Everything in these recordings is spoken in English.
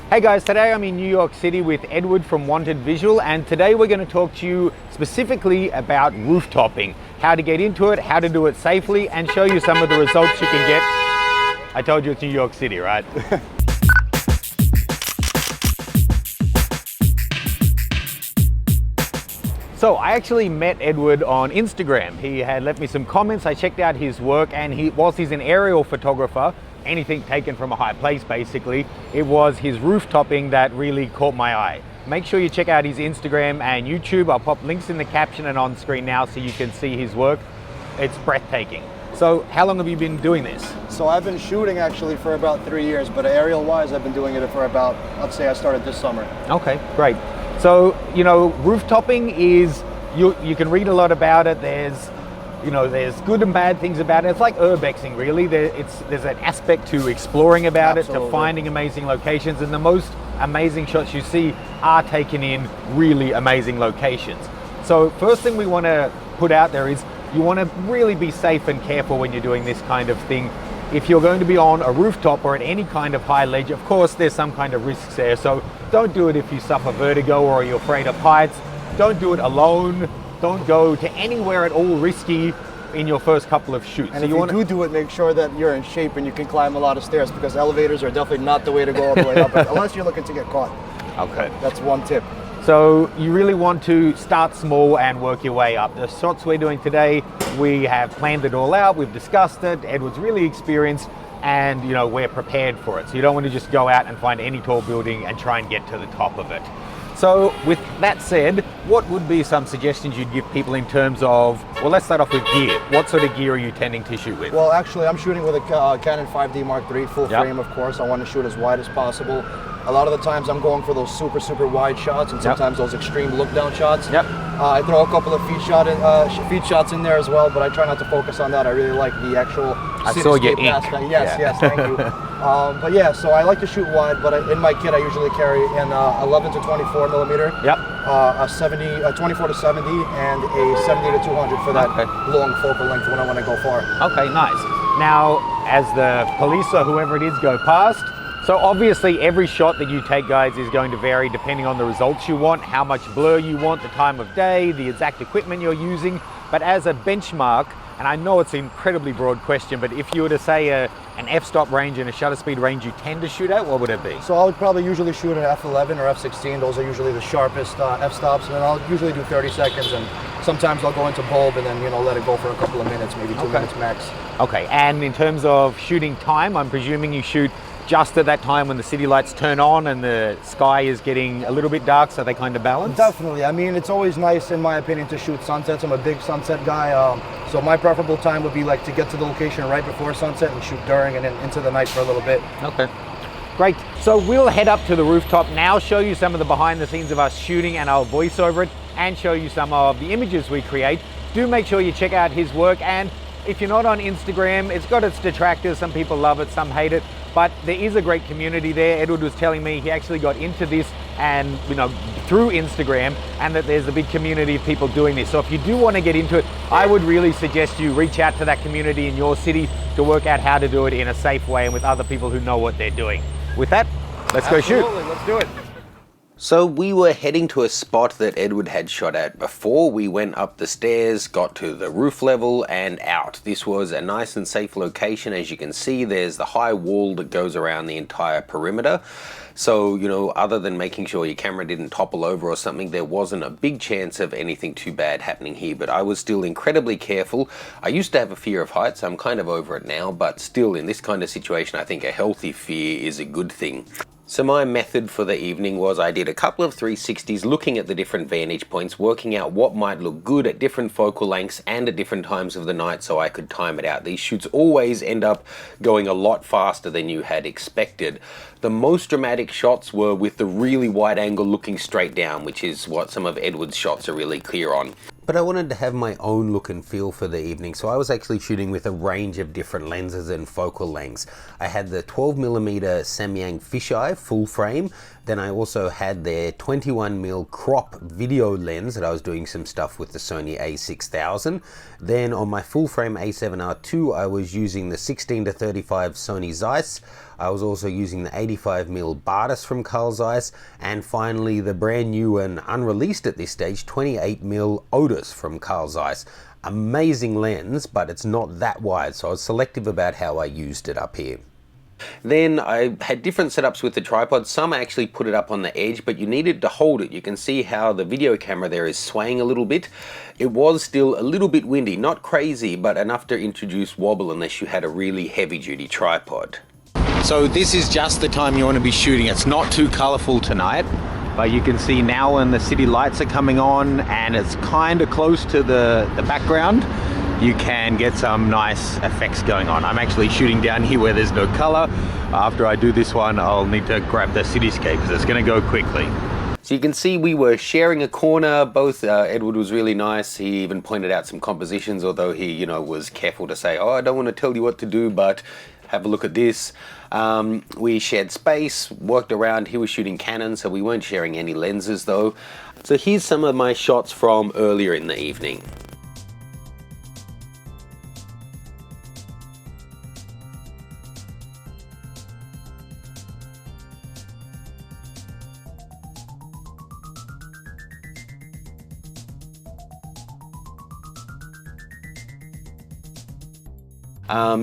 Hey guys, today I'm in New York City with Edward from Wanted Visual, and today we're going to talk to you specifically about rooftopping, how to get into it, how to do it safely, and show you some of the results you can get. I told you it's New York City, right? So I actually met Edward on Instagram. He had left me some comments, I checked out his work, and whilst he's an aerial photographer, anything taken from a high place basically, it was his rooftopping that really caught my eye. Make sure you check out his Instagram and YouTube. I'll pop links in the caption and on screen now so you can see his work. It's breathtaking. So how long have you been doing this? So I've been shooting actually for about 3 years, but aerial wise I've been doing it for about, let's say I started this summer. Okay, great. So, you know, rooftopping is, you can read a lot about it. There's good and bad things about it. It's like urbexing, really. There's an aspect to exploring about Absolutely. it, to finding amazing locations, and the most amazing shots you see are taken in really amazing locations. So first thing we want to put out there is you want to really be safe and careful when you're doing this kind of thing. If you're going to be on a rooftop or at any kind of high ledge, of course there's some kind of risks there. So don't do it if you suffer vertigo or you're afraid of heights. Don't do it alone. Don't go to anywhere at all risky in your first couple of shoots. And so if you do it, make sure that you're in shape and you can climb a lot of stairs, because elevators are definitely not the way to go all the way up, unless you're looking to get caught. Okay. That's one tip. So you really want to start small and work your way up. The shots we're doing today, we have planned it all out, we've discussed it, Edward's really experienced, and you know, we're prepared for it. So you don't want to just go out and find any tall building and try and get to the top of it. So with that said, what would be some suggestions you'd give people in terms of, well, let's start off with gear. What sort of gear are you tending to shoot with? Well, actually I'm shooting with a Canon 5D Mark III, full frame of course. I want to shoot as wide as possible. A lot of the times I'm going for those super wide shots, and sometimes those extreme look down shots. I throw a couple of feet shots in there as well, but I try not to focus on that. I really like the actual cityscape aspect. Yes, thank you. But yeah, so I like to shoot wide, but in my kit I usually carry an 11 to 24 millimeter, a 24 to 70, and a 70 to 200 for that long focal length when I want to go far. Okay, nice. Now, as the police or whoever it is go past, so obviously every shot that you take, guys, is going to vary depending on the results you want, how much blur you want, the time of day, the exact equipment you're using. But as a benchmark, and I know it's an incredibly broad question, but if you were to say an f-stop range and a shutter speed range you tend to shoot at, what would it be? So I would probably usually shoot at f11 or f16. Those are usually the sharpest f-stops, and then I'll usually do 30 seconds, and sometimes I'll go into bulb and then, you know, let it go for a couple of minutes, maybe 2 minutes max. Okay, and in terms of shooting time, I'm presuming you shoot just at that time when the city lights turn on and the sky is getting a little bit dark, so they kind of balance? Definitely. I mean, it's always nice, in my opinion, to shoot sunsets. I'm a big sunset guy, so my preferable time would be like to get to the location right before sunset and shoot during and then into the night for a little bit. Okay, great. So we'll head up to the rooftop now, show you some of the behind the scenes of us shooting and I'll voice over it, and show you some of the images we create. Do make sure you check out his work, and if you're not on Instagram, it's got its detractors. Some people love it, some hate it, but there is a great community there. Edward was telling me he actually got into this and, you know, through Instagram, and that there's a big community of people doing this. So if you do want to get into it, I would really suggest you reach out to that community in your city to work out how to do it in a safe way and with other people who know what they're doing. With that, let's go shoot. Let's do it. So we were heading to a spot that Edward had shot at before. We went up the stairs, got to the roof level and out. This was a nice and safe location. As you can see, there's the high wall that goes around the entire perimeter. So, you know, other than making sure your camera didn't topple over or something, there wasn't a big chance of anything too bad happening here, but I was still incredibly careful. I used to have a fear of heights. I'm kind of over it now, but still in this kind of situation, I think a healthy fear is a good thing. So my method for the evening was I did a couple of 360s looking at the different vantage points, working out what might look good at different focal lengths and at different times of the night so I could time it out. These shoots always end up going a lot faster than you had expected. The most dramatic shots were with the really wide angle looking straight down, which is what some of Edward's shots are really clear on. but I wanted to have my own look and feel for the evening, so I was actually shooting with a range of different lenses and focal lengths. I had the 12mm Samyang fisheye full frame, then I also had their 21mm crop video lens that I was doing some stuff with the Sony a6000. Then on my full frame A7R II, I was using the 16-35 Sony Zeiss. I was also using the 85mm Bardis from Carl Zeiss, and finally the brand new and unreleased at this stage 28mm Otis from Carl Zeiss. Amazing lens, but it's not that wide, so I was selective about how I used it up here. Then I had different setups with the tripod. Some I actually put it up on the edge, but you needed to hold it. You can see how the video camera there is swaying a little bit. It was still a little bit windy, not crazy, but enough to introduce wobble unless you had a really heavy-duty tripod. So this is just the time you want to be shooting. It's not too colorful tonight, but you can see now when the city lights are coming on and it's kind of close to the background, you can get some nice effects going on. I'm actually shooting down here where there's no color. After I do this one, I'll need to grab the cityscape because it's going to go quickly. So you can see we were sharing a corner. Both Edward was really nice. He even pointed out some compositions, although he, was careful to say, oh, I don't want to tell you what to do, but have a look at this. We shared space, worked around. He was shooting Canon, so we weren't sharing any lenses though. So here's some of my shots from earlier in the evening.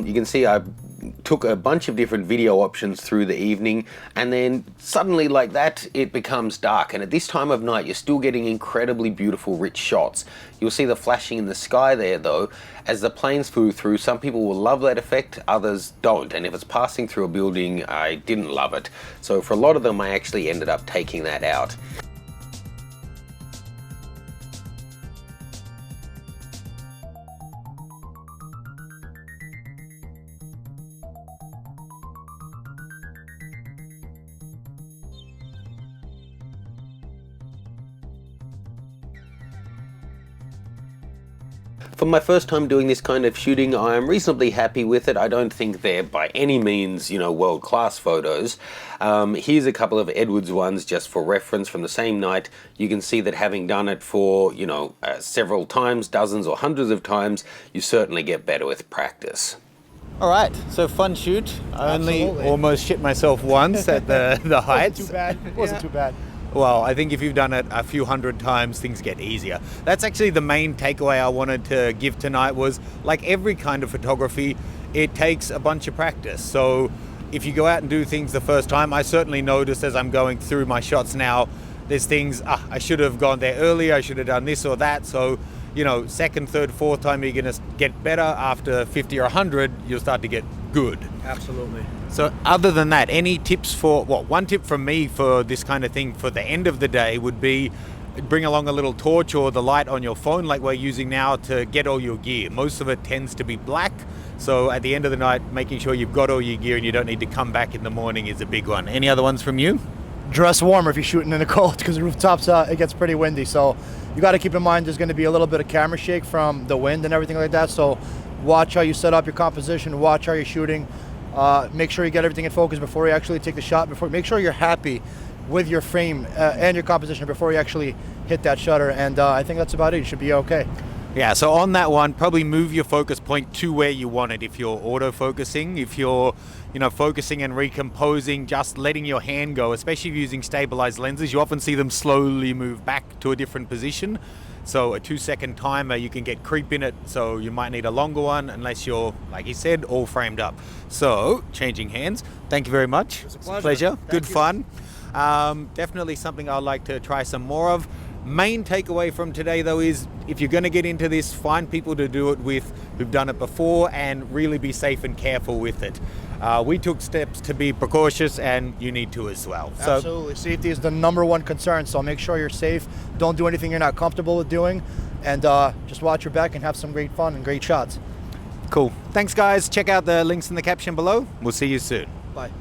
You can see I took a bunch of different video options through the evening, and then suddenly like that it becomes dark, and at this time of night you're still getting incredibly beautiful rich shots. You'll see the flashing in the sky there though as the planes flew through. Some people will love that effect, others don't, and if it's passing through a building I didn't love it. So for a lot of them I actually ended up taking that out. For my first time doing this kind of shooting, I am reasonably happy with it. I don't think they're by any means, world-class photos. Here's a couple of Edward's ones just for reference from the same night. You can see that having done it for, several times, dozens or hundreds of times, you certainly get better with practice. All right, so fun shoot. I only almost shit myself once at the heights. Wasn't too bad. It wasn't too bad. Well, I think if you've done it a few hundred times, things get easier. That's actually the main takeaway I wanted to give tonight was, like every kind of photography, it takes a bunch of practice. So if you go out and do things the first time, I certainly notice as I'm going through my shots now, there's things, I should have gone there earlier, I should have done this or that. So, second, third, fourth time, you're gonna get better. After 50 or 100, you'll start to get good. Absolutely. So other than that, any tips for, one tip from me for this kind of thing for the end of the day would be bring along a little torch or the light on your phone like we're using now to get all your gear. Most of it tends to be black. So at the end of the night, making sure you've got all your gear and you don't need to come back in the morning is a big one. Any other ones from you? Dress warmer if you're shooting in the cold because the rooftops, it gets pretty windy. So you got to keep in mind there's going to be a little bit of camera shake from the wind and everything like that. So watch how you set up your composition, watch how you're shooting. Make sure you get everything in focus before you actually take the shot. Make sure you're happy with your frame and your composition before you actually hit that shutter. And I think that's about it. You should be okay. Yeah, so on that one, probably move your focus point to where you want it. If you're auto-focusing, if you're, focusing and recomposing, just letting your hand go, especially if you're using stabilized lenses, you often see them slowly move back to a different position. So a 2-second timer, you can get creep in it, so you might need a longer one unless you're, like he said, all framed up. So, changing hands, thank you very much. It was a pleasure. Good you. fun. Definitely something I'd like to try some more of. Main takeaway from today though is if you're going to get into this, find people to do it with who've done it before and really be safe and careful with it. We took steps to be precautious and you need to as well. Absolutely. Safety is the #1 concern, so make sure you're safe. Don't do anything you're not comfortable with doing, and just watch your back and have some great fun and great shots. Cool. Thanks guys. Check out the links in the caption below. We'll see you soon. Bye.